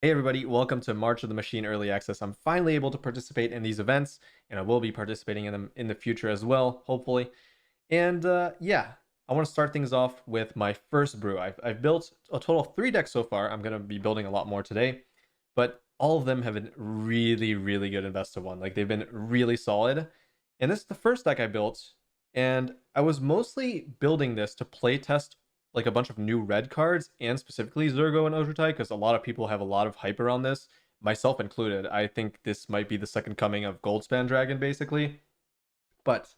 Hey everybody, welcome to March of the Machine Early Access. I'm finally able to participate in these events, and I will be participating in them in the future as well, hopefully. And yeah, I want to start things off with my first brew. I've built a total of 3 decks so far. I'm going to be building a lot more today, but all of them have been really, really good in Best of One. Like, they've been really solid. And this is the first deck I built, and I was mostly building this to play test like a bunch of new red cards, and specifically Zurgo and Ojutai, because a lot of people have a lot of hype around this, myself included. I think this might be the second coming of Goldspan Dragon, basically. But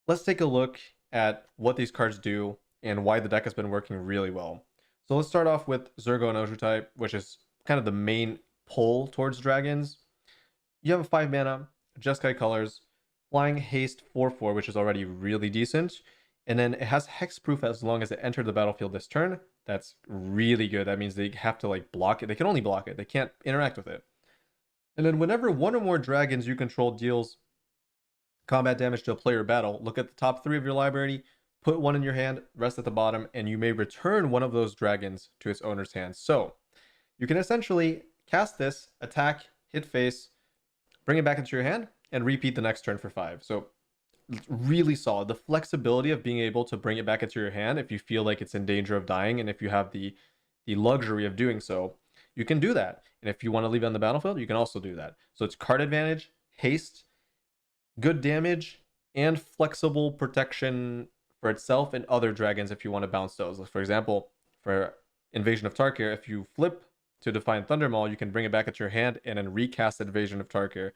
let's take a look at what these cards do and why the deck has been working really well. So let's start off with Zurgo and Ojutai, which is kind of the main pull towards dragons. You have a 5 mana, Jeskai colors, flying haste 4/4, which is already really decent. And then it has hexproof as long as it entered the battlefield this turn. That's really good. That means they have to like block it. They can only block it. They can't interact with it. And then whenever one or more dragons you control deals combat damage to a player battle, look at the top 3 of your library, put one in your hand, rest at the bottom, and you may return one of those dragons to its owner's hand. So you can essentially cast this, attack, hit face, bring it back into your hand, and repeat the next turn for 5. So really solid. The flexibility of being able to bring it back into your hand if you feel like it's in danger of dying, and if you have the luxury of doing so, you can do that. And if you want to leave it on the battlefield, you can also do that. So it's card advantage, haste, good damage, and flexible protection for itself and other dragons if you want to bounce those. For example, for Invasion of Tarkir, if you flip to Defiant Thundermaul, you can bring it back into your hand and then recast Invasion of Tarkir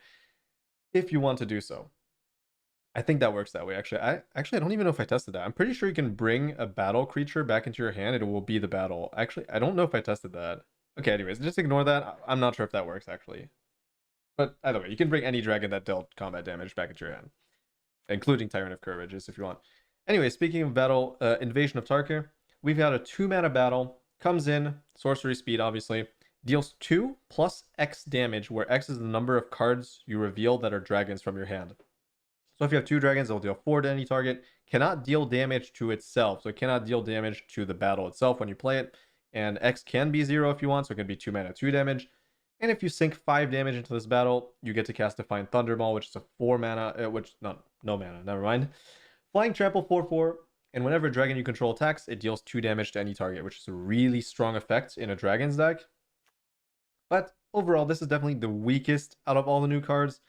if you want to do so. I think that works that way, actually. I don't even know if I tested that. I'm pretty sure you can bring a battle creature back into your hand. It will be the battle. Actually, I don't know if I tested that. Okay, anyways, just ignore that. I'm not sure if that works, actually. But either way, you can bring any dragon that dealt combat damage back into your hand, including Tyrant of Courageous if you want. Anyway, speaking of battle, Invasion of Tarkir, we've got a 2-mana battle. Comes in, sorcery speed, obviously. Deals 2 plus X damage, where X is the number of cards you reveal that are dragons from your hand. So if you have 2 dragons, it'll deal 4 to any target. Cannot deal damage to itself. So it cannot deal damage to the battle itself when you play it. And X can be 0 if you want, so it can be 2 mana, 2 damage. And if you sink 5 damage into this battle, you get to cast Defiant Thundermaul, which is a 4 mana, no mana, never mind. Flying Trample 4/4, and whenever a dragon you control attacks, it deals 2 damage to any target, which is a really strong effect in a dragon's deck. But overall, this is definitely the weakest out of all the new cards.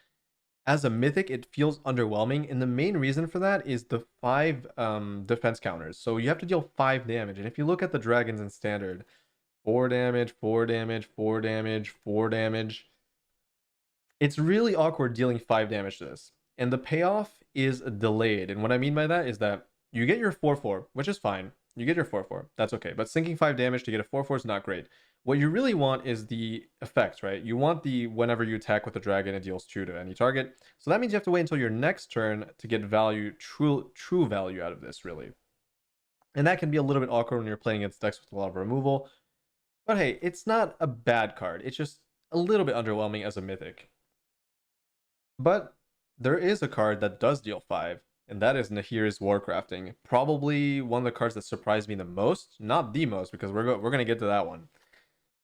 As a mythic, it feels underwhelming, and the main reason for that is the 5 defense counters. So you have to deal 5 damage, and if you look at the dragons in standard, 4 damage, 4 damage, 4 damage, 4 damage, it's really awkward dealing 5 damage to this. And the payoff is delayed, and what I mean by that is that you get your 4/4, which is fine. You get your 4/4, that's okay, but sinking 5 damage to get a 4/4 is not great. What you really want is the effects, right? You want the whenever you attack with a dragon, it deals 2 to any target. So that means you have to wait until your next turn to get value, true value out of this, really. And that can be a little bit awkward when you're playing against decks with a lot of removal. But hey, it's not a bad card. It's just a little bit underwhelming as a mythic. But there is a card that does deal 5, and that is Nahiri's Warcrafting. Probably one of the cards that surprised me the most. Not the most, because we're going to get to that one.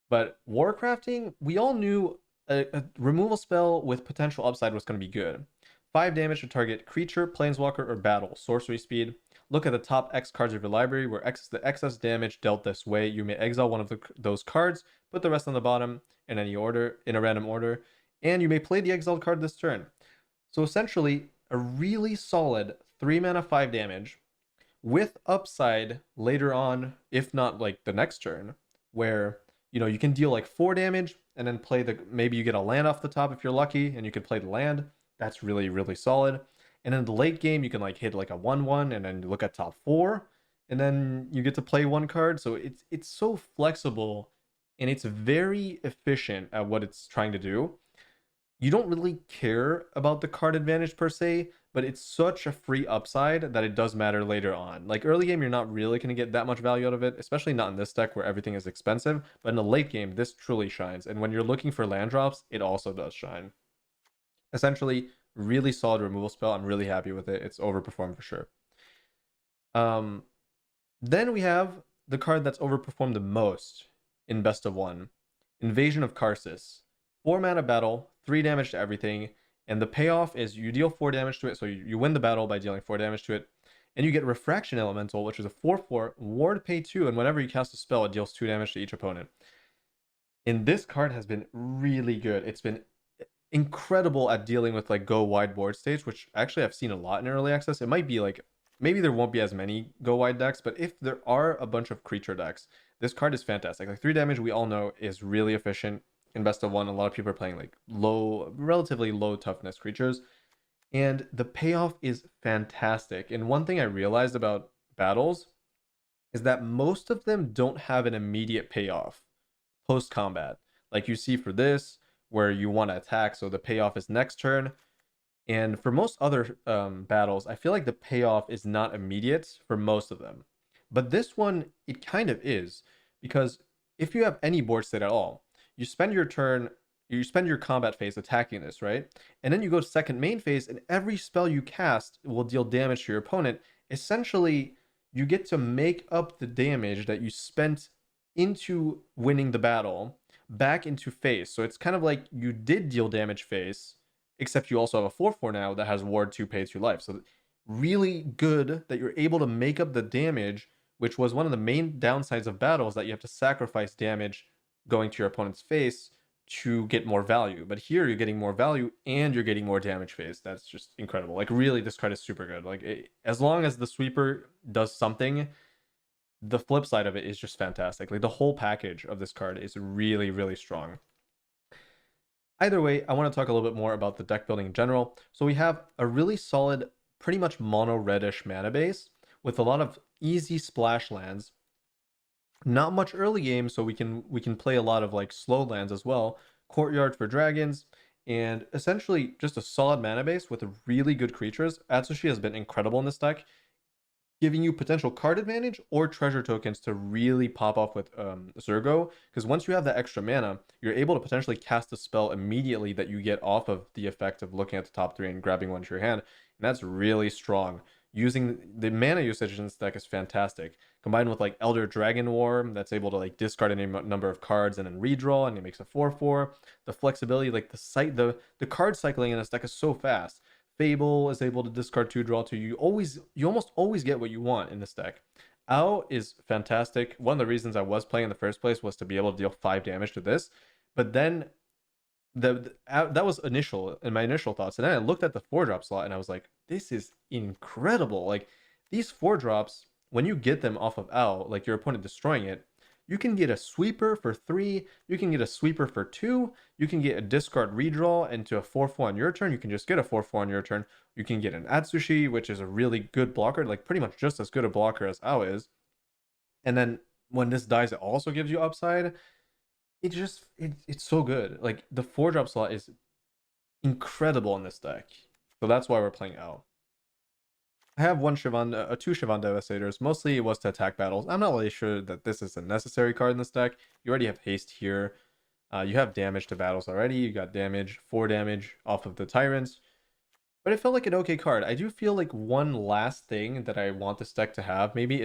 But Warcrafting, we all knew a removal spell with potential upside was going to be good. 5 damage to target creature, planeswalker, or battle. Sorcery speed. Look at the top X cards of your library, where X is the excess damage dealt this way. You may exile one of those cards, put the rest on the bottom in any order, in a random order, and you may play the exiled card this turn. So essentially, a really solid 3 mana 5 damage with upside later on, if not like the next turn, where you can deal like 4 damage and then play maybe you get a land off the top if you're lucky, and you can play the land. That's really, really solid. And in the late game, you can like hit like a 1/1 and then look at top 4, and then you get to play 1 card. So it's so flexible, and it's very efficient at what it's trying to do. You don't really care about the card advantage per se, but it's such a free upside that it does matter later on. Like early game, you're not really going to get that much value out of it, especially not in this deck where everything is expensive. But in the late game, this truly shines. And when you're looking for land drops, it also does shine. Essentially, really solid removal spell. I'm really happy with it. It's overperformed for sure. Then we have the card that's overperformed the most in Best of One. Invasion of Karsus. 4 mana battle, 3 damage to everything, and the payoff is you deal 4 damage to it, so you win the battle by dealing 4 damage to it, and you get Refraction Elemental, which is a 4/4, ward pay 2, and whenever you cast a spell, it deals 2 damage to each opponent. And this card has been really good. It's been incredible at dealing with like go wide board states, which actually I've seen a lot in early access. It might be like, maybe there won't be as many go wide decks, but if there are a bunch of creature decks, this card is fantastic. Like 3 damage, we all know, is really efficient in best of 1. A lot of people are playing like relatively low toughness creatures, and the payoff is fantastic. And one thing I realized about battles is that most of them don't have an immediate payoff post combat, like you see for this, where you want to attack, so the payoff is next turn. And for most other battles, I feel like the payoff is not immediate for most of them. But this one, it kind of is, because if you have any board state at all, you spend your turn, you spend your combat phase attacking this, right? And then you go to second main phase, and every spell you cast will deal damage to your opponent. Essentially, you get to make up the damage that you spent into winning the battle back into face. So it's kind of like you did deal damage face, except you also have a 4/4 now that has ward 2 pay 2 life. So really good that you're able to make up the damage, which was one of the main downsides of battles, that you have to sacrifice damage going to your opponent's face to get more value. But here you're getting more value and you're getting more damage phase. That's just incredible. Like really, this card is super good. Like as long as the sweeper does something, the flip side of it is just fantastic. Like the whole package of this card is really, really strong. Either way, I want to talk a little bit more about the deck building in general. So we have a really solid, pretty much mono reddish mana base with a lot of easy splash lands. Not much early game, so we can play a lot of like slow lands as well. Courtyard for dragons, and essentially just a solid mana base with really good creatures. Atsushi has been incredible in this deck, giving you potential card advantage or treasure tokens to really pop off with Zurgo, because once you have that extra mana, you're able to potentially cast a spell immediately that you get off of the effect of looking at the top 3 and grabbing one to your hand, and that's really strong. Using the mana usage in this deck is fantastic, combined with like Elder Dragon War, that's able to like discard any number of cards and then redraw, and it makes a 4/4. The flexibility, like the card cycling in this deck is so fast. Fable is able to discard 2, draw 2. You almost always get what you want in this deck. Ao is fantastic. One of the reasons I was playing in the first place was to be able to deal 5 damage to this. But then that was in my initial thoughts. And then I looked at the 4-drop slot and I was like, this is incredible. Like these 4-drops, when you get them off of Ao, like your opponent destroying it, you can get a sweeper for 3, you can get a sweeper for 2, you can get a discard redraw into a 4/4 on your turn, you can just get a 4/4 on your turn, you can get an Atsushi, which is a really good blocker, like pretty much just as good a blocker as Ao is. And then when this dies, it also gives you upside. It's so good. Like the 4-drop slot is incredible in this deck. So that's why we're playing Ao. I have two Shivan Devastators. Mostly it was to attack battles. I'm not really sure that this is a necessary card in this deck. You already have haste here. You have damage to battles already. You got damage, 4 damage off of the Tyrants. But it felt like an okay card. I do feel like one last thing that I want this deck to have maybe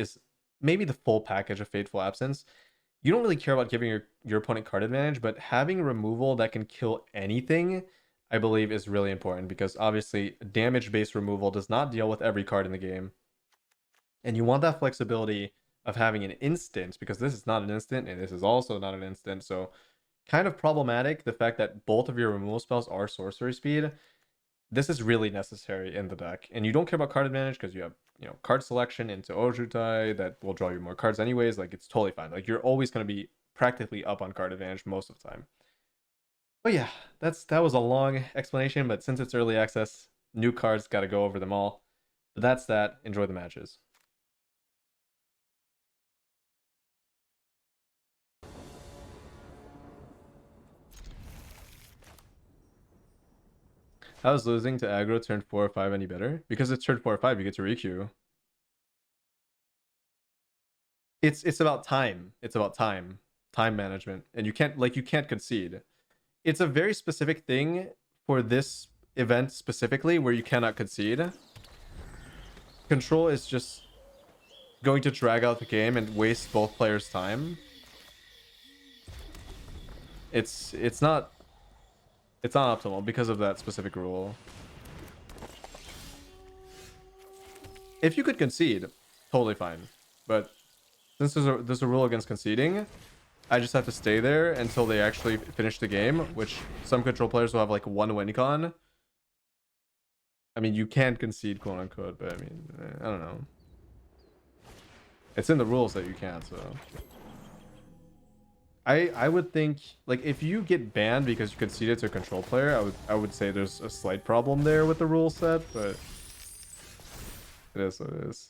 the full package of Fateful Absence. You don't really care about giving your opponent card advantage, but having removal that can kill anything, I believe, is really important, because obviously damage-based removal does not deal with every card in the game. And you want that flexibility of having an instant, because this is not an instant and this is also not an instant. So kind of problematic, the fact that both of your removal spells are sorcery speed. This is really necessary in the deck. And you don't care about card advantage because you have, card selection into Ojutai that will draw you more cards anyways. Like it's totally fine. Like you're always going to be practically up on card advantage most of the time. But yeah, that was a long explanation, but since it's early access, new cards, got to go over them all. But that's that. Enjoy the matches. How is losing to aggro turn 4 or 5 any better? Because it's turn 4 or 5, you get to requeue. It's about time. It's about time management, and you can't concede. It's a very specific thing for this event specifically, where you cannot concede. Control is just going to drag out the game and waste both players' time. It's not optimal because of that specific rule. If you could concede, totally fine. But since there's a rule against conceding, I just have to stay there until they actually finish the game, which some control players will have like one win con. I mean, you can concede, quote unquote, but I mean, I don't know. It's in the rules that you can't, so. I would think, like, if you get banned because you conceded to a control player, I would say there's a slight problem there with the rule set, but it is what it is.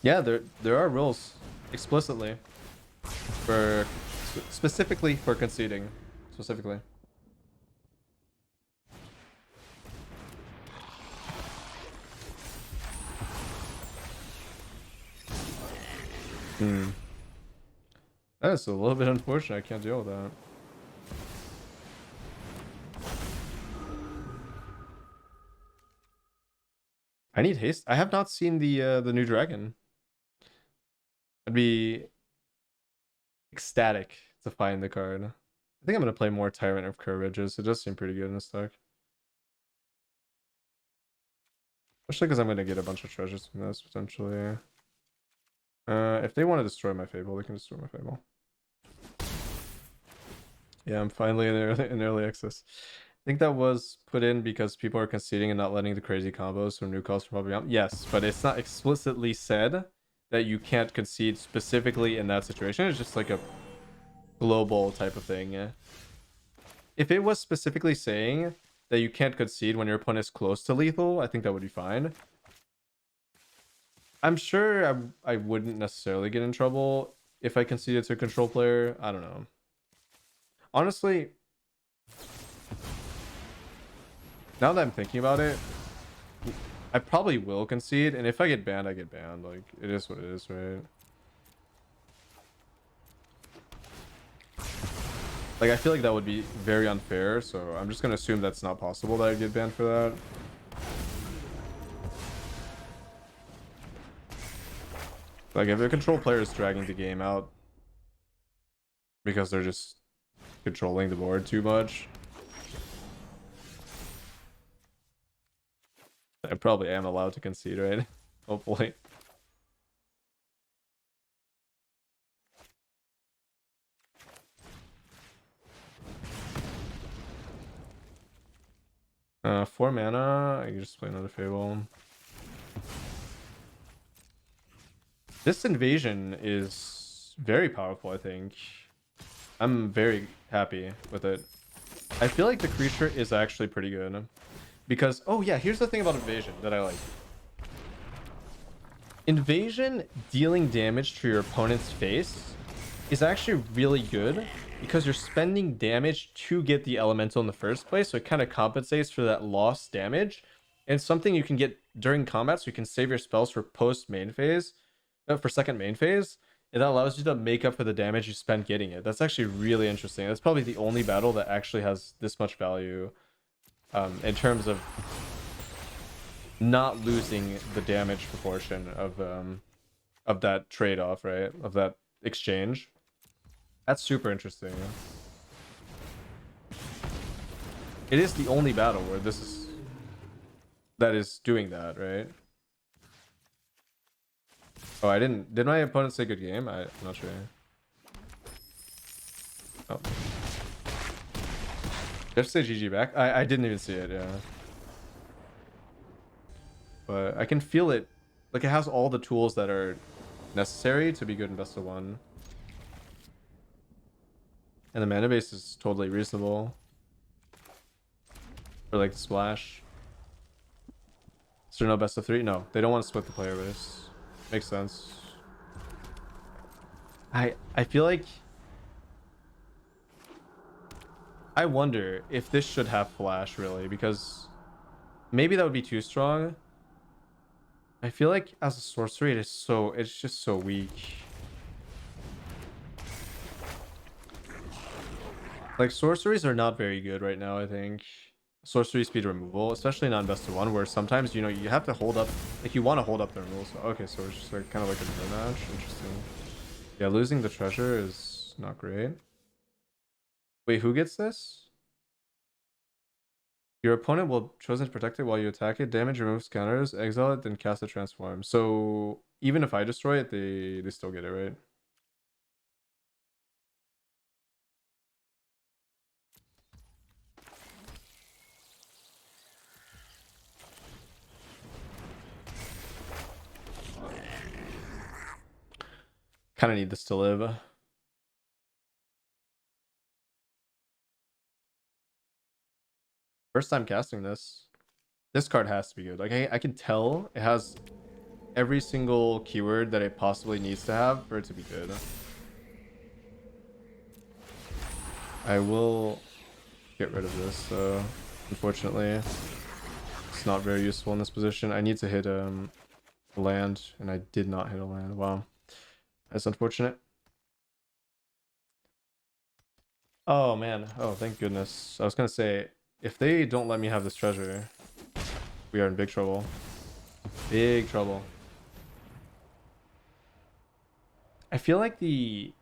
Yeah, there are rules explicitly for specifically for conceding specifically. That is a little bit unfortunate. I can't deal with that. I need haste. I have not seen the new dragon. I'd be ecstatic to find the card. I think I'm gonna play more Tyrant of Kher Ridges. It does seem pretty good in this deck. Especially because I'm gonna get a bunch of treasures from this potentially. If they want to destroy my Fable, they can destroy my Fable. Yeah, I'm finally in early access. I think that was put in because people are conceding and not letting the crazy combos from new calls from probably on. Yes, but it's not explicitly said that you can't concede specifically in that situation. It's just like a global type of thing. Yeah. If it was specifically saying that you can't concede when your opponent is close to lethal, I think that would be fine. I'm sure I wouldn't necessarily get in trouble if I conceded to a control player. I don't know. Honestly, now that I'm thinking about it, I probably will concede, and if I get banned, I get banned. Like, it is what it is, right? Like, I feel like that would be very unfair, so I'm just gonna assume that's not possible that I get banned for that. Like, if a control player is dragging the game out because they're just controlling the board too much, I probably am allowed to concede, right? Hopefully. Four mana. I can just play another Fable. This invasion is very powerful, I think. I'm very happy with it. I feel like the creature is actually pretty good. Because, oh yeah, here's the thing about Invasion that I like. Invasion dealing damage to your opponent's face is actually really good because you're spending damage to get the elemental in the first place, so it kind of compensates for that lost damage. And it's something you can get during combat, so you can save your spells for post main phase, for second main phase, and that allows you to make up for the damage you spent getting it. That's actually really interesting. That's probably the only battle that actually has this much value in terms of not losing the damage proportion of that trade-off, right? Of that exchange. That's super interesting. It is the only battle where that is doing that, right? Oh, I didn't. Did my opponent say good game? I'm not sure. Oh. Did I say GG back? I didn't even see it, yeah. But I can feel it. Like, it has all the tools that are necessary to be good in best of one. And the mana base is totally reasonable. For like the splash. Is there no best of three? No, they don't want to split the player base. Makes sense. I feel like I wonder if this should have flash really, because maybe that would be too strong. I feel like as a sorcery it's just so weak. Like, sorceries are not very good right now, I think. sorcery speed removal, especially in Investor 1, where sometimes, you know, you have to hold up, like, you want to hold up the removal. So, okay, so it's just like kind of like a mirror match. Interesting. Yeah, losing the treasure is not great. Wait, who gets this? Your opponent will chosen to protect it while you attack it. Damage removes counters, exile it, then cast a transform. So even if I destroy it, they still get it, right? Kind of need this to live. First time casting this. This card has to be good. Like I can tell it has every single keyword that it possibly needs to have for it to be good. I will get rid of this, so unfortunately it's not very useful in this position. I need to hit a land, and I did not hit a land. Wow. That's unfortunate. Oh man. Oh, thank goodness. I was gonna say, if they don't let me have this treasure, we are in big trouble. Big trouble. I feel like the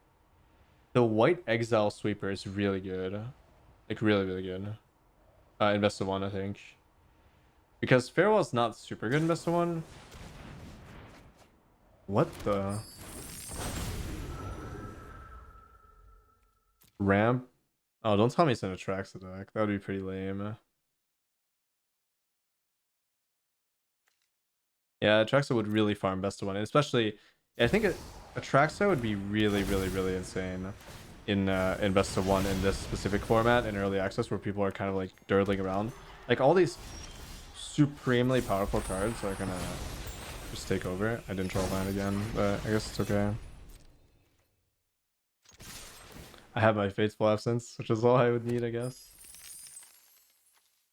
white exile sweeper is really good. Like really good. Investor 1, I think. Because Farewell's not super good in Investor 1. What the? Ramp? Oh, don't tell me it's an attracts attack. That would be pretty lame. Yeah, Atraxa would really farm best of one, and especially, I think Atraxa would be really insane in best of one in this specific format in early access, where people are kind of like dirtling around. Like all these supremely powerful cards are gonna just take over. I didn't draw land again, but I guess it's okay. I have my Fateful Absence, which is all I would need, I guess.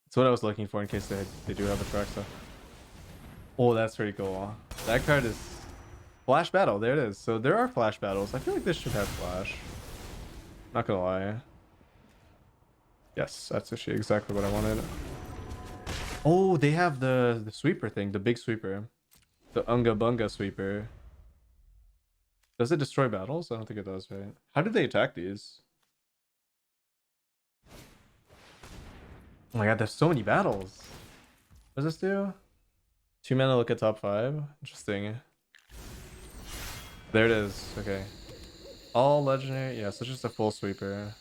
That's what I was looking for in case they do have Atraxa. Oh, that's pretty cool. That card is Flash Battle. There it is. So there are Flash Battles. I feel like this should have Flash. Not gonna lie. Yes, that's actually exactly what I wanted. Oh, they have the sweeper thing, the big sweeper. The Unga Bunga sweeper. Does it destroy battles? I don't think it does, right? How did they attack these? Oh my god, there's so many battles. What does this do? 2 mana, look at top 5. Interesting. There it is. Okay. All legendary. Yeah, so it's just a full sweeper.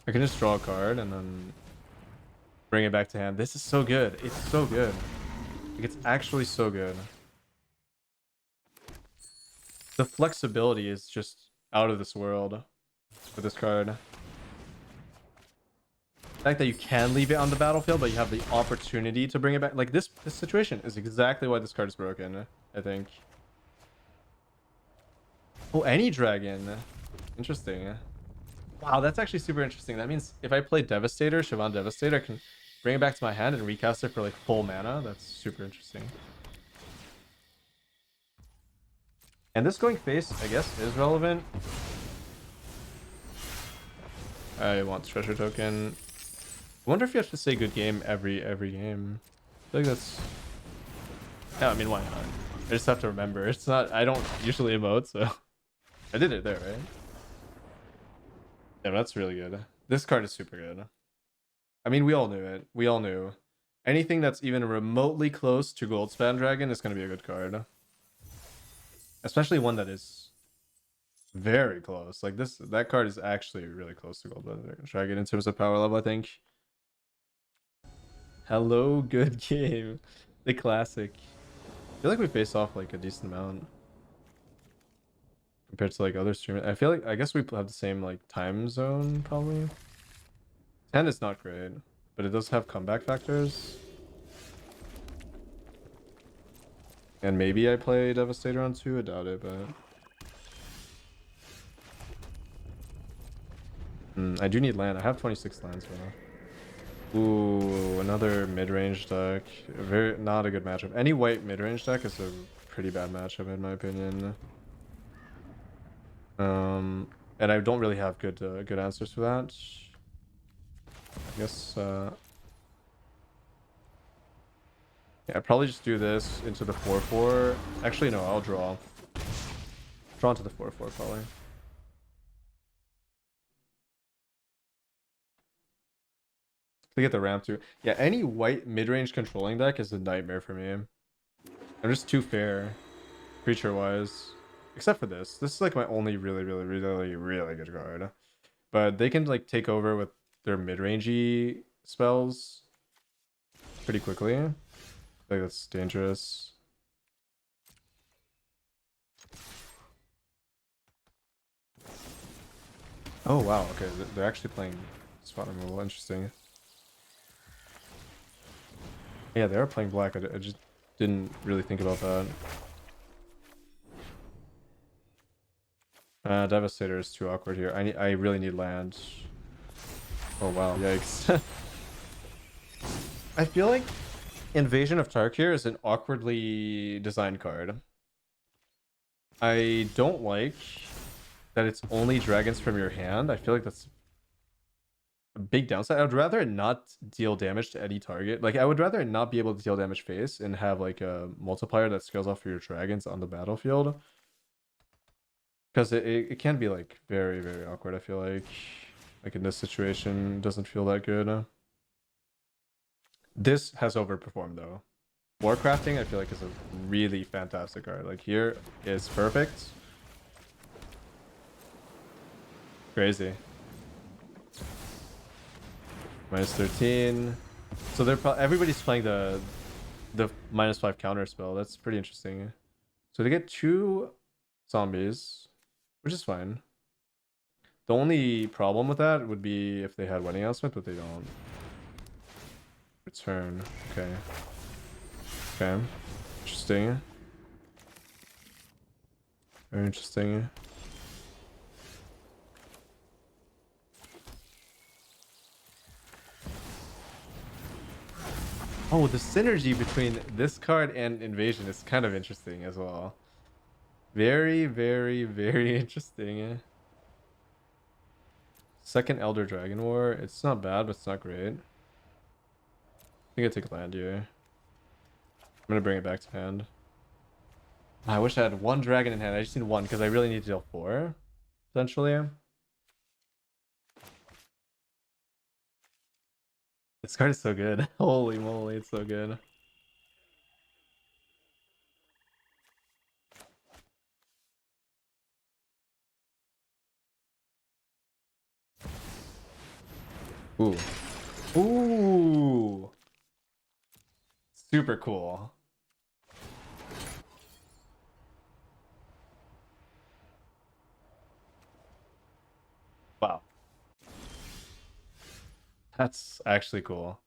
I can just draw a card and then bring it back to hand. This is so good. It's so good. Like, it's actually so good. The flexibility is just out of this world with this card. The fact that you can leave it on the battlefield, but you have the opportunity to bring it back. Like this situation is exactly why this card is broken, I think. Oh, any dragon. Interesting. Wow, that's actually super interesting. That means if I play Devastator, Shivan Devastator, I can bring it back to my hand and recast it for like full mana. That's super interesting. And this going face, I guess, is relevant. I want treasure token. I wonder if you have to say good game every game. I feel like that's... Yeah, I mean, why not? I just have to remember. It's not... I don't usually emote, so... I did it there, right? Yeah, that's really good. This card is super good. I mean, we all knew it. We all knew. Anything that's even remotely close to Goldspan Dragon is going to be a good card. Especially one that is very close. Like this, that card is actually really close to Goldspan Dragon in terms of power level, I think. Hello, good game. The classic. I feel like we face off like a decent amount compared to like other streamers. I feel like, I guess we have the same like time zone probably. 10 is not great, but it does have comeback factors. And maybe I play Devastator on 2, I doubt it, but... I do need land. I have 26 lands now. Ooh, another mid-range deck. Not a good matchup. Any white mid-range deck is a pretty bad matchup in my opinion. And I don't really have good answers for that. I guess yeah, I'd probably just do this into the 4/4. Actually, no, I'll draw. Draw into the 4/4 probably. To get the ramp too. Yeah, any white mid-range controlling deck is a nightmare for me. I'm just too fair, creature-wise. Except for this. This is like my only really good card. But they can like take over with their mid-rangey spells pretty quickly. I think that's dangerous. Oh wow, okay, they're actually playing spot removal. Interesting. Yeah, they are playing black. I just didn't really think about that. Devastator is too awkward here. I really need land. Oh wow, yikes. I feel like Invasion of Tarkir is an awkwardly designed card. I don't like that it's only dragons from your hand. I feel like that's a big downside. I would rather it not deal damage to any target. Like I would rather it not be able to deal damage face and have like a multiplier that scales off for your dragons on the battlefield. Because it can be like very awkward, I feel like in this situation doesn't feel that good. This has overperformed though. Warcrafting I feel like is a really fantastic card. Like here is perfect. Crazy. -13. So they're everybody's playing the -5 counter spell. That's pretty interesting. So they get 2 zombies, which is fine. The only problem with that would be if they had wedding announcement, but they don't. Return. Okay. Okay. Interesting. Very interesting. Oh, the synergy between this card and Invasion is kind of interesting as well. Very interesting. Second Elder Dragon War. It's not bad, but it's not great. I think I take land here. I'm gonna bring it back to hand. I wish I had 1 dragon in hand. I just need 1 because I really need to deal 4, potentially. This card is so good. Holy moly, it's so good. Ooh. Ooh. Super cool. Wow. That's actually cool.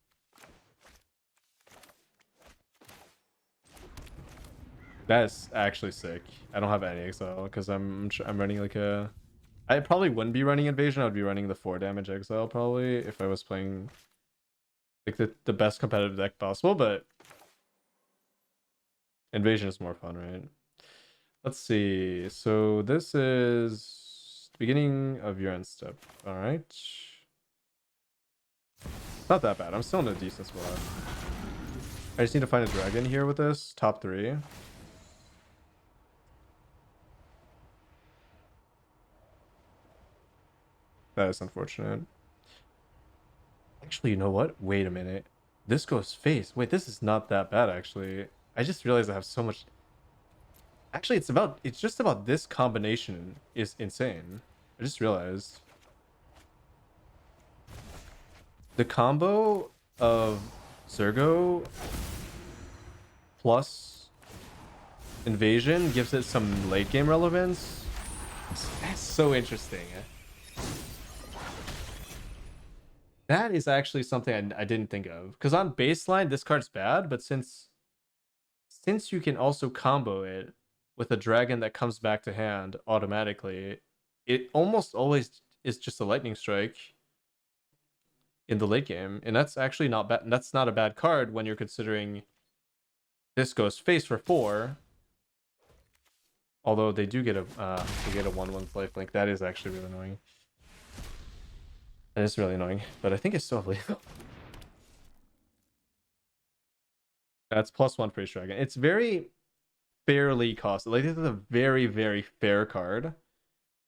That is actually sick. I don't have any exile because I'm running like a. I probably wouldn't be running Invasion. I would be running the 4 damage exile probably if I was playing like the best competitive deck possible. But Invasion is more fun, right? Let's see. So this is the beginning of your end step. All right. Not that bad. I'm still in a decent spot. I just need to find a dragon here with this. Top 3. That is unfortunate. Actually, you know what? Wait a minute. This goes face. Wait, this is not that bad, actually. I just realized I have so much... Actually, it's just about this combination is insane. I just realized. The combo of Zurgo plus Invasion gives it some late game relevance. That's so interesting. That is actually something I didn't think of. Because on baseline, this card's bad, but since you can also combo it with a dragon that comes back to hand automatically, it almost always is just a lightning strike in the late game. And that's actually not bad. That's not a bad card when you're considering this goes face for 4. Although they do get a 1/1 lifelink. That is actually really annoying. That is really annoying. But I think it's still lethal. That's +1 for each dragon. It's very fairly costly. Like, this is a very, very fair card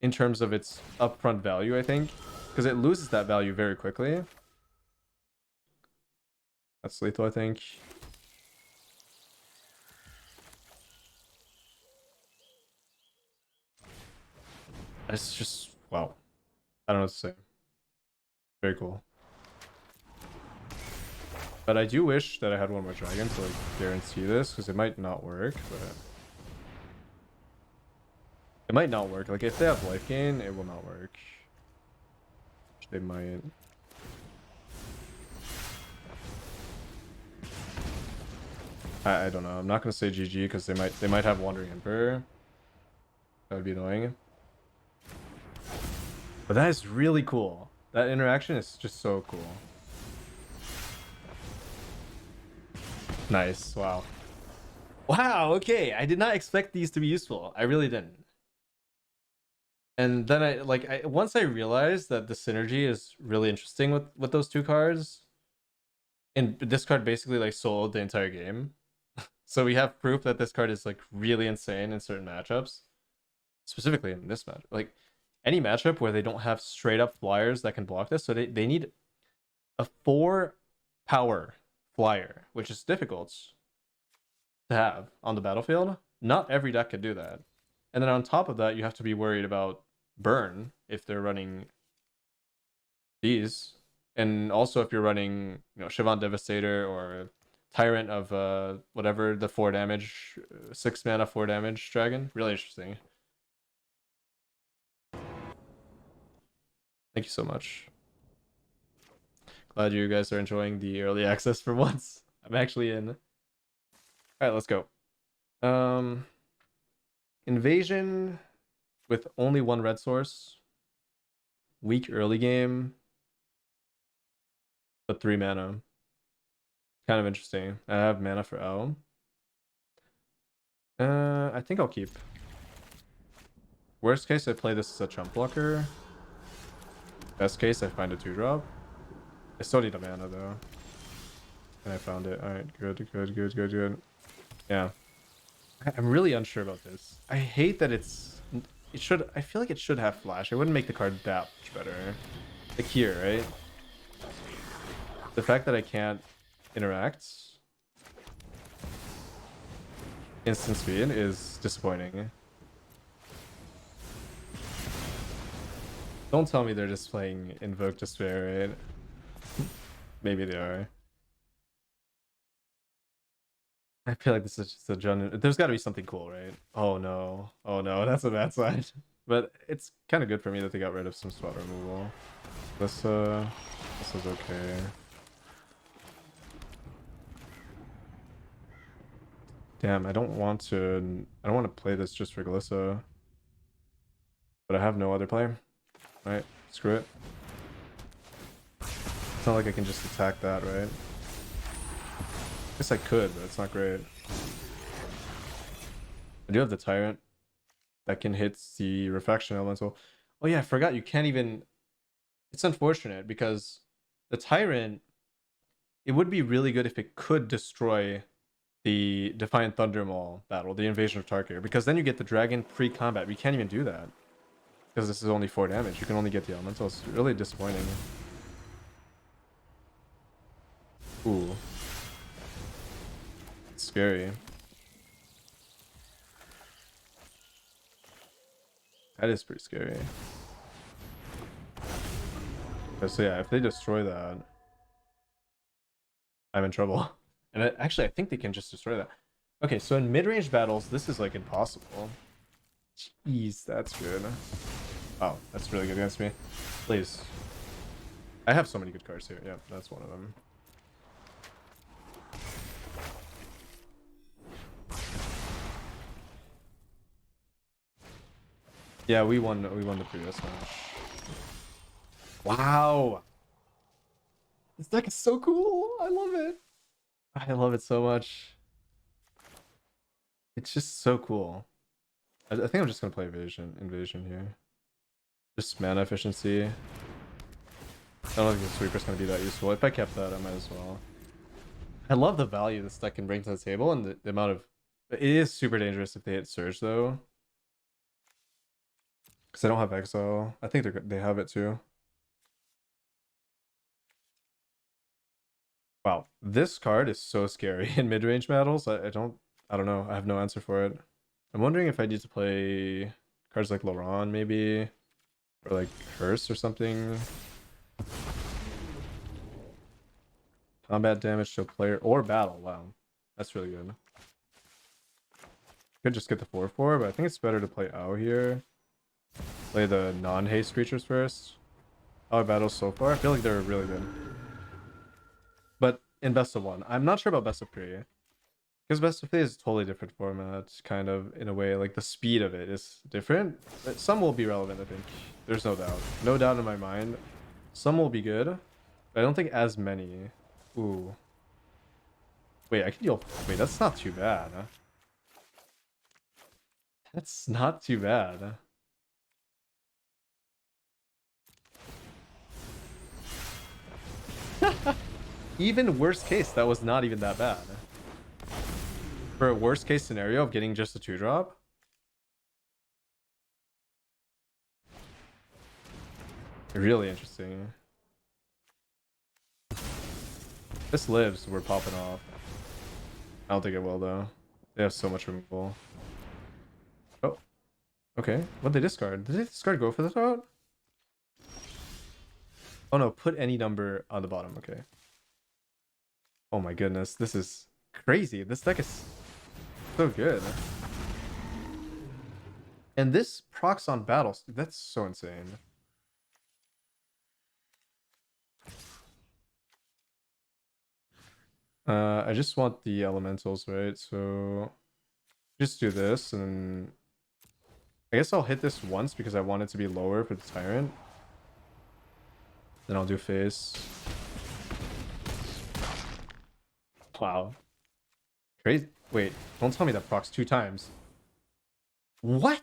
in terms of its upfront value, I think. Because it loses that value very quickly. That's lethal, I think. It's just, wow. I don't know what to say. Very cool. But I do wish that I had one more dragon to like guarantee this, because it might not work, but it might not work. Like, if they have life gain, it will not work. They might. I don't know. I'm not gonna say GG because they might have Wandering Emperor. That would be annoying. But that is really cool. That interaction is just so cool. Nice. Wow. Wow, okay. I did not expect these to be useful. I really didn't. And then once I realized that the synergy is really interesting with those two cards, and this card basically like soloed the entire game. So we have proof that this card is like really insane in certain matchups. Specifically in this match. Like any matchup where they don't have straight up flyers that can block this, so they need a 4 power flyer, which is difficult to have on the battlefield. Not every deck can do that. And then on top of that, you have to be worried about burn if they're running these. And also if you're running, Shivan Devastator or Tyrant of whatever the 4 damage, 6 mana 4 damage dragon. Really interesting. Thank you so much. Glad you guys are enjoying the early access for once. I'm actually in. All right, let's go. Invasion with only 1 red source. Weak early game. But 3 mana. Kind of interesting. I have mana for L. I think I'll keep. Worst case, I play this as a chump blocker. Best case, I find a 2-drop. I still need a mana though. And I found it. Alright, good. Yeah. I'm really unsure about this. I hate that I feel like it should have flash. It wouldn't make the card that much better. Like here, right? The fact that I can't interact instant speed is disappointing. Don't tell me they're just playing Invoke Despair, right? Maybe they are. I feel like this is just a genuine. There's got to be something cool, right? Oh no, that's a bad sign. But it's kind of good for me that they got rid of some spot removal. This is okay. Damn, I don't want to play this just for Glissa. But I have no other play. Alright, screw it. It's not like I can just attack that, right? I guess I could, but it's not great. I do have the Tyrant that can hit the Refraction Elemental. Oh yeah, I forgot you can't even... It's unfortunate because the Tyrant, it would be really good if it could destroy the Defiant Thundermaw battle, the Invasion of Tarkir, because then you get the dragon pre-combat. We can't even do that because this is only 4 damage. You can only get the elemental. It's really disappointing. Ooh, it's scary. That is pretty scary. So yeah, if they destroy that, I'm in trouble. And actually, I think they can just destroy that. Okay, so in mid-range battles, this is like impossible. Jeez, that's good. Oh, that's really good against me. Please. I have so many good cards here. Yeah, that's one of them. Yeah, we won the previous match. Wow. This deck is so cool. I love it. I love it so much. It's just so cool. I think I'm just gonna play Invasion here. Just mana efficiency. I don't think the sweeper's gonna be that useful. If I kept that, I might as well. I love the value this deck can bring to the table and the amount of... It is super dangerous if they hit Surge, though. Because I don't have Exile. I think they have it, too. Wow, this card is so scary in mid-range battles. I don't know. I have no answer for it. I'm wondering if I need to play cards like Laurent, maybe, or like Curse or something. Combat damage to a player or battle. Wow, that's really good. Could just get the 4/4, but I think it's better to play Ow here. Play the non-haste creatures first. Our battles so far, I feel like they're really good. But in best of 1, I'm not sure about best of 3. Because best of 3 is a totally different format, kind of, in a way. Like, the speed of it is different. But some will be relevant, I think. There's no doubt. No doubt in my mind. Some will be good. But I don't think as many. Ooh. Wait, I can deal... Wait, that's not too bad. Huh? That's not too bad. Even worst case, that was not even that bad. For a worst case scenario of getting just a 2-drop. Really interesting. This lives, we're popping off. I don't think it will, though. They have so much removal. Oh. Okay. What'd they discard? Did they discard go for the throat? Oh no, put any number on the bottom. Okay. Oh my goodness. This is crazy. This deck is so good. And this procs on battles. That's so insane. I just want the elementals, right? So just do this, and I guess I'll hit this once because I want it to be lower for the Tyrant. Then I'll do face. Wow. Crazy. Wait, don't tell me that procs 2 times. What?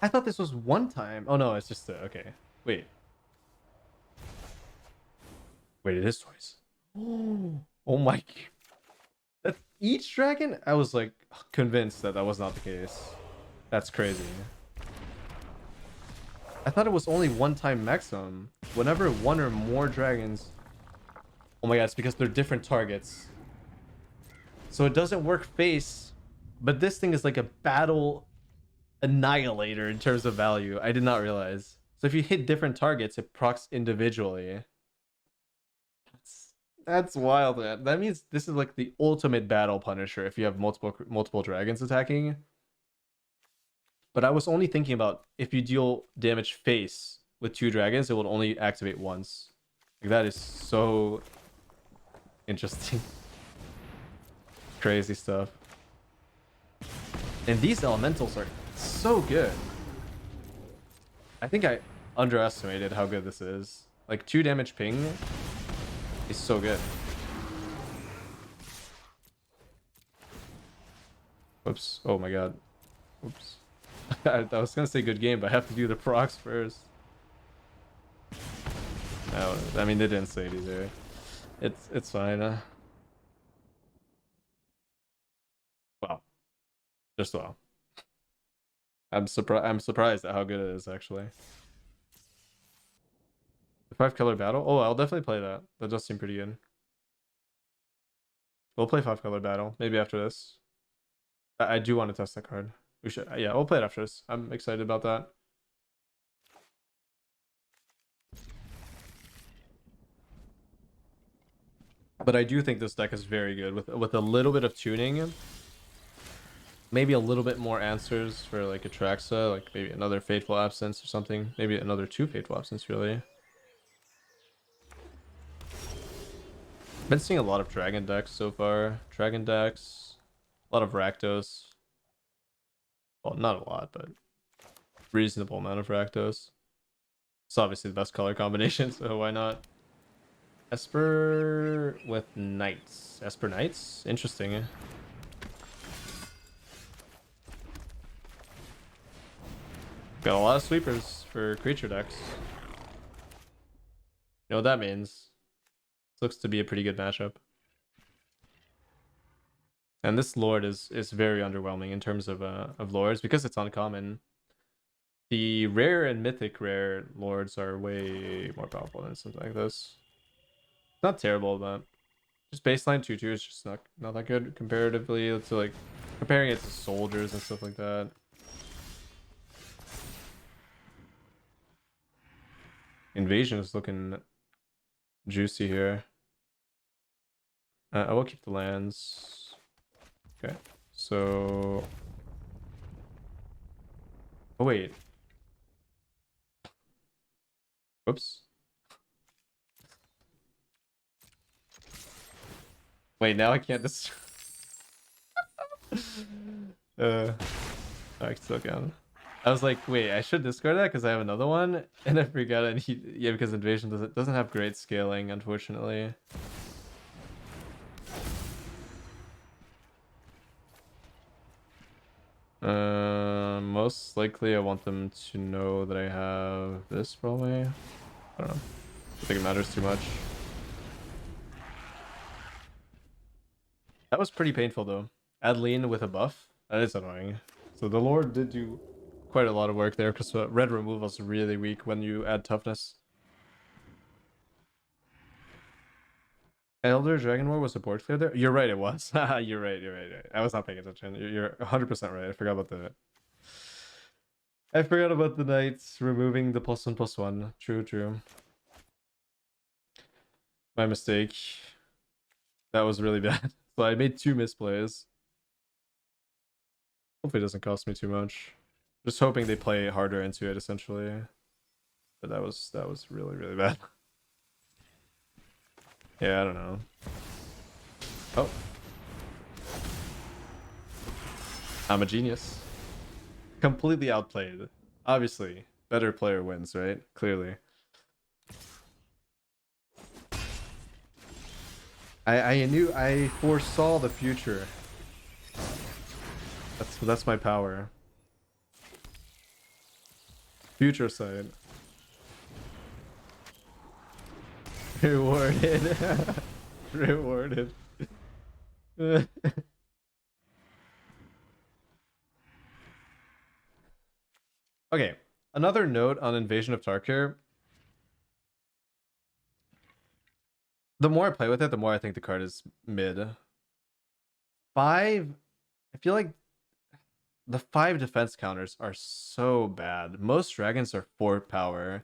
I thought this was 1 time. Oh no, it's just okay. Wait. Wait, it is twice. Oh my. That's each dragon? I was like convinced that that was not the case. That's crazy. I thought it was only 1 time maximum. Whenever 1 or more dragons... Oh my god, it's because they're different targets. So it doesn't work face, but this thing is like a battle annihilator in terms of value. I did not realize. So if you hit different targets, it procs individually. That's wild, man. That means this is like the ultimate battle punisher if you have multiple dragons attacking. But I was only thinking about if you deal damage face with 2 dragons, it will only activate once. Like, that is so interesting. Crazy stuff. And these elementals are so good. I think I underestimated how good this is. Like, 2 damage ping is so good. Whoops. Oh my god. Oops. I was gonna say good game, but I have to do the procs first. No, I mean, they didn't say it either. It's fine. Wow. Just wow. I'm surprised at how good it is, actually. The 5-color battle? Oh, I'll definitely play that. That does seem pretty good. We'll play 5-color battle. Maybe after this. I do want to test that card. We should. Yeah, we'll play it after this. I'm excited about that. But I do think this deck is very good with a little bit of tuning. Maybe a little bit more answers for like Atraxa, like maybe another Fateful Absence or something. Maybe another 2 Fateful Absence, really. Been seeing a lot of Dragon decks so far. Dragon decks, a lot of Rakdos. Well, not a lot, but reasonable amount of Rakdos. It's obviously the best color combination, so why not? Esper with Knights. Esper Knights? Interesting. Got a lot of sweepers for creature decks. You know what that means? This looks to be a pretty good matchup. And this Lord is very underwhelming in terms of lords because it's uncommon. The rare and mythic rare lords are way more powerful than something like this. It's not terrible, but just baseline 2/2 is just not that good comparatively to like comparing it to soldiers and stuff like that. Invasion is looking juicy here. I will keep the lands. Okay, so oh wait. Whoops. Wait, now I can't just I still can. I was like, wait, I should discard that because I have another one, and I forgot it. Yeah, because Invasion doesn't have great scaling, unfortunately. Most likely I want them to know that I have this probably. I don't know. I think it matters too much. That was pretty painful though. Adeline with a buff. That is annoying. So the Lord did do quite a lot of work there because red removal is really weak when you add toughness. Elder Dragon War was a board clear there? You're right, it was. You're right. I was not paying attention. You're 100% right. I forgot about the knights removing the +1/+1. True. My mistake. That was really bad. So I made 2 misplays. Hopefully it doesn't cost me too much. Just hoping they play harder into it essentially. But that was really bad. Yeah, I don't know. Oh. I'm a genius. Completely outplayed. Obviously, better player wins, right? Clearly. I foresaw the future. That's my power. Future sight. Rewarded. Rewarded. Okay, another note on Invasion of Tarkir. The more I play with it, the more I think the card is mid. 5, I feel like the 5 defense counters are so bad. Most dragons are 4 power.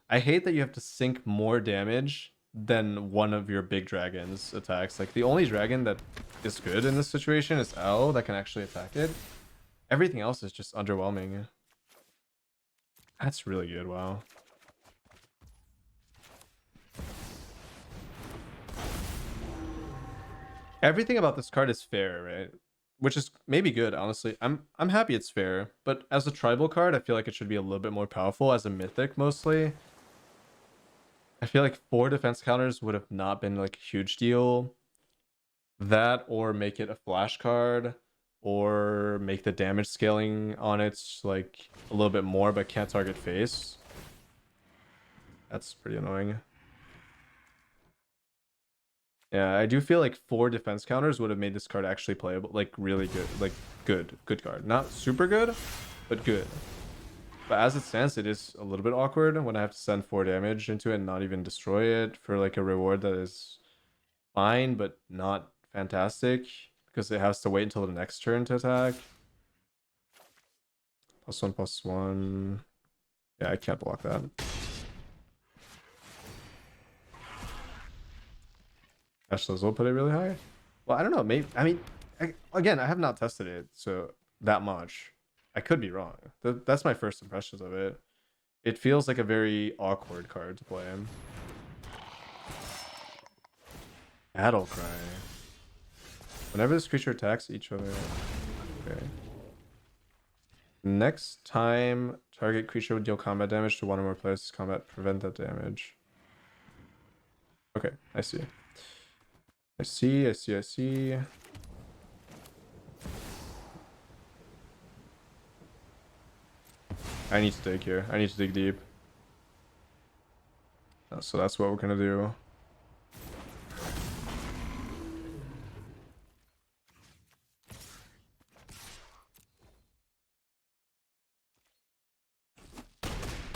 I hate that you have to sink more damage than one of your big dragons attacks. Like the only dragon that is good in this situation is L that can actually attack it. Everything else is just underwhelming. That's really good, wow. Everything about this card is fair, right? Which is maybe good, honestly. I'm happy it's fair, but as a tribal card, I feel like it should be a little bit more powerful as a mythic mostly. I feel like 4 defense counters would have not been like a huge deal. That or make it a flash card or make the damage scaling on it like a little bit more but can't target face. That's pretty annoying. Yeah, I do feel like 4 defense counters would have made this card actually playable, like really good, like good card. Not super good, but good. But as it stands, it is a little bit awkward when I have to send 4 damage into it and not even destroy it for like a reward that is fine, but not fantastic because it has to wait until the next turn to attack. +1/+1. Yeah, I can't block that. Ashlas will put it really high. Well, I don't know. Maybe again, I have not tested it so that much. I could be wrong. That's my first impressions of it. It feels like a very awkward card to play. Battle Cry. Whenever this creature attacks each other. Okay. Next time, target creature would deal combat damage to one or more players' combat. Prevent that damage. Okay, I see. I see. I need to dig here. I need to dig deep. So that's what we're gonna do.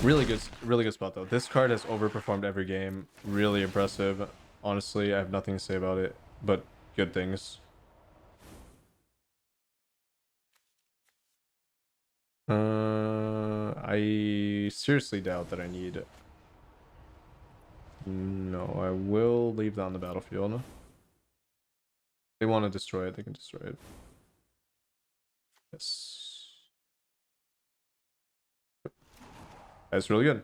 Really good spot though. This card has overperformed every game. Really impressive. Honestly, I have nothing to say about it, but good things. I seriously doubt that I need. No, I will leave that on the battlefield. If they want to destroy it, they can destroy it. Yes. That's really good.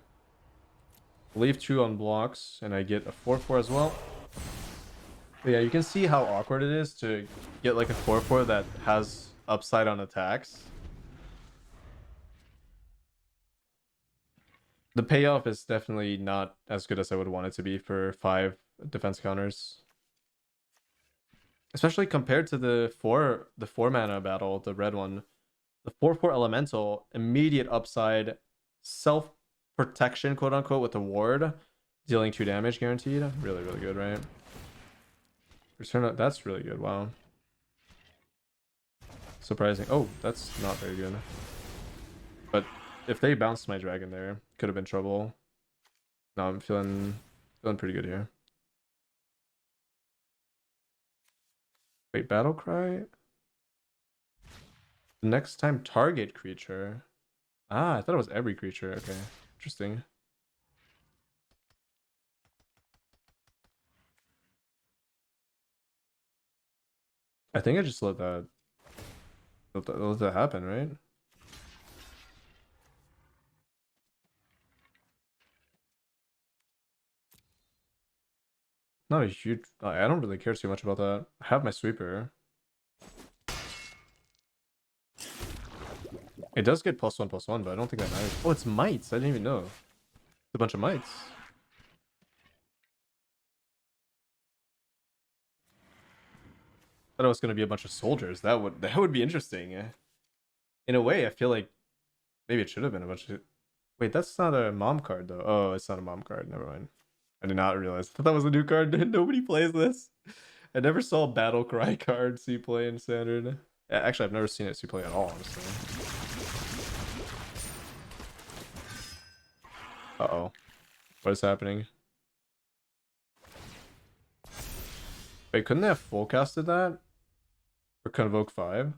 Leave 2 on blocks, and I get a 4/4 as well. But yeah, you can see how awkward it is to get like a 4/4 that has upside on attacks. The payoff is definitely not as good as I would want it to be for 5 defense counters. Especially compared to the 4 mana battle, the red one. The 4/4 elemental, immediate upside, self-protection, quote unquote, with the ward, dealing 2 damage guaranteed. Really, really good, right? Return, that's really good. Wow. Surprising. Oh, that's not very good. But if they bounced my dragon there, could have been trouble. No, I'm feeling pretty good here. Wait, battle cry? Next time target creature. Ah, I thought it was every creature. Okay, interesting. I think I just let that happen, right? Not a huge. I don't really care too much about that. I have my sweeper. It does get +1/+1, but I don't think that matters. Oh, it's mites. I didn't even know. It's a bunch of mites. I thought it was gonna be a bunch of soldiers. That would be interesting. In a way, I feel like maybe it should have been a bunch of. Wait, that's not a mom card though. Oh, it's not a mom card. Never mind. I did not realize. I thought that was a new card. Nobody plays this. I never saw battle cry card see play in standard. Actually, I've never seen it see play at all, honestly. Uh-oh. What is happening? Wait, couldn't they have full casted that? Or Convoke 5?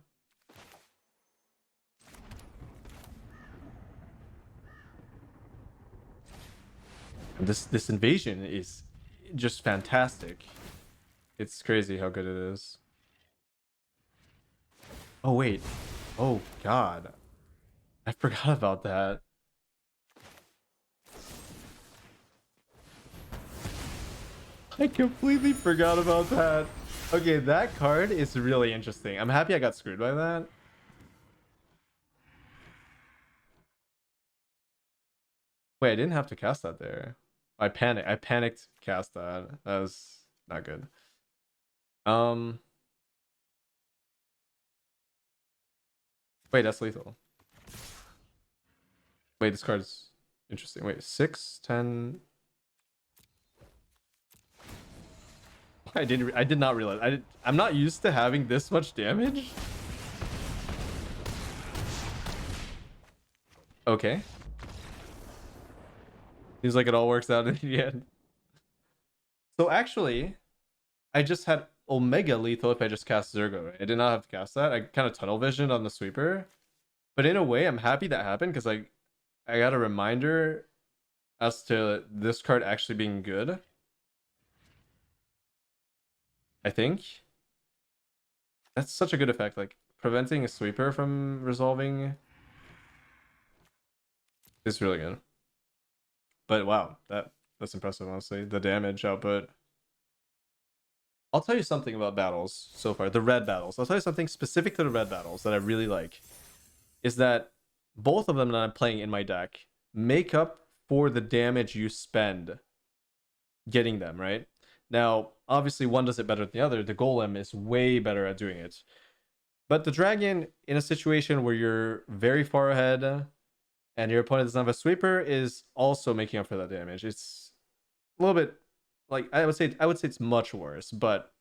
And this invasion is just fantastic. It's crazy how good it is. Oh wait. Oh god. I forgot about that. I completely forgot about that. Okay, that card is really interesting. I'm happy I got screwed by that. Wait, I didn't have to cast that there. I panicked to cast that. That was not good. Wait, that's lethal. Wait, this card's interesting. Wait, 6, 10. I did not realize. I'm not used to having this much damage. Okay. Seems like it all works out in the end. So actually, I just had Omega lethal if I just cast Zurgo. Right? I did not have to cast that. I kind of tunnel visioned on the sweeper. But in a way, I'm happy that happened because I got a reminder as to this card actually being good. I think. That's such a good effect. Like, preventing a sweeper from resolving is really good. But wow, that's impressive, honestly. The damage output. I'll tell you something about battles so far. The red battles. I'll tell you something specific to the red battles that I really like. Is that both of them that I'm playing in my deck make up for the damage you spend getting them, right? Now, obviously, one does it better than the other. The golem is way better at doing it. But the dragon, in a situation where you're very far ahead, and your opponent doesn't have a sweeper, is also making up for that damage. It's a little bit like I would say it's much worse, but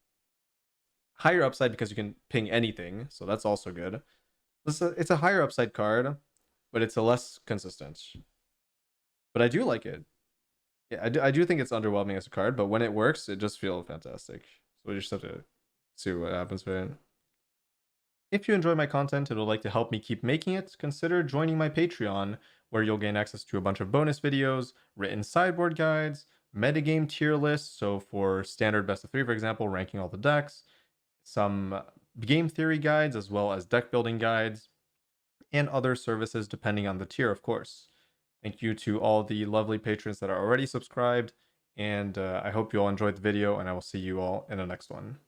higher upside because you can ping anything, so that's also good. It's a higher upside card, but it's a less consistent. But I do like it. Yeah, I do think it's underwhelming as a card, but when it works, it just feels fantastic. So we just have to see what happens with it. If you enjoy my content and would like to help me keep making it, consider joining my Patreon, where you'll gain access to a bunch of bonus videos, written sideboard guides, metagame tier lists, so for standard best of 3, for example, ranking all the decks, some game theory guides, as well as deck building guides, and other services depending on the tier, of course. Thank you to all the lovely patrons that are already subscribed, and I hope you all enjoyed the video, and I will see you all in the next one.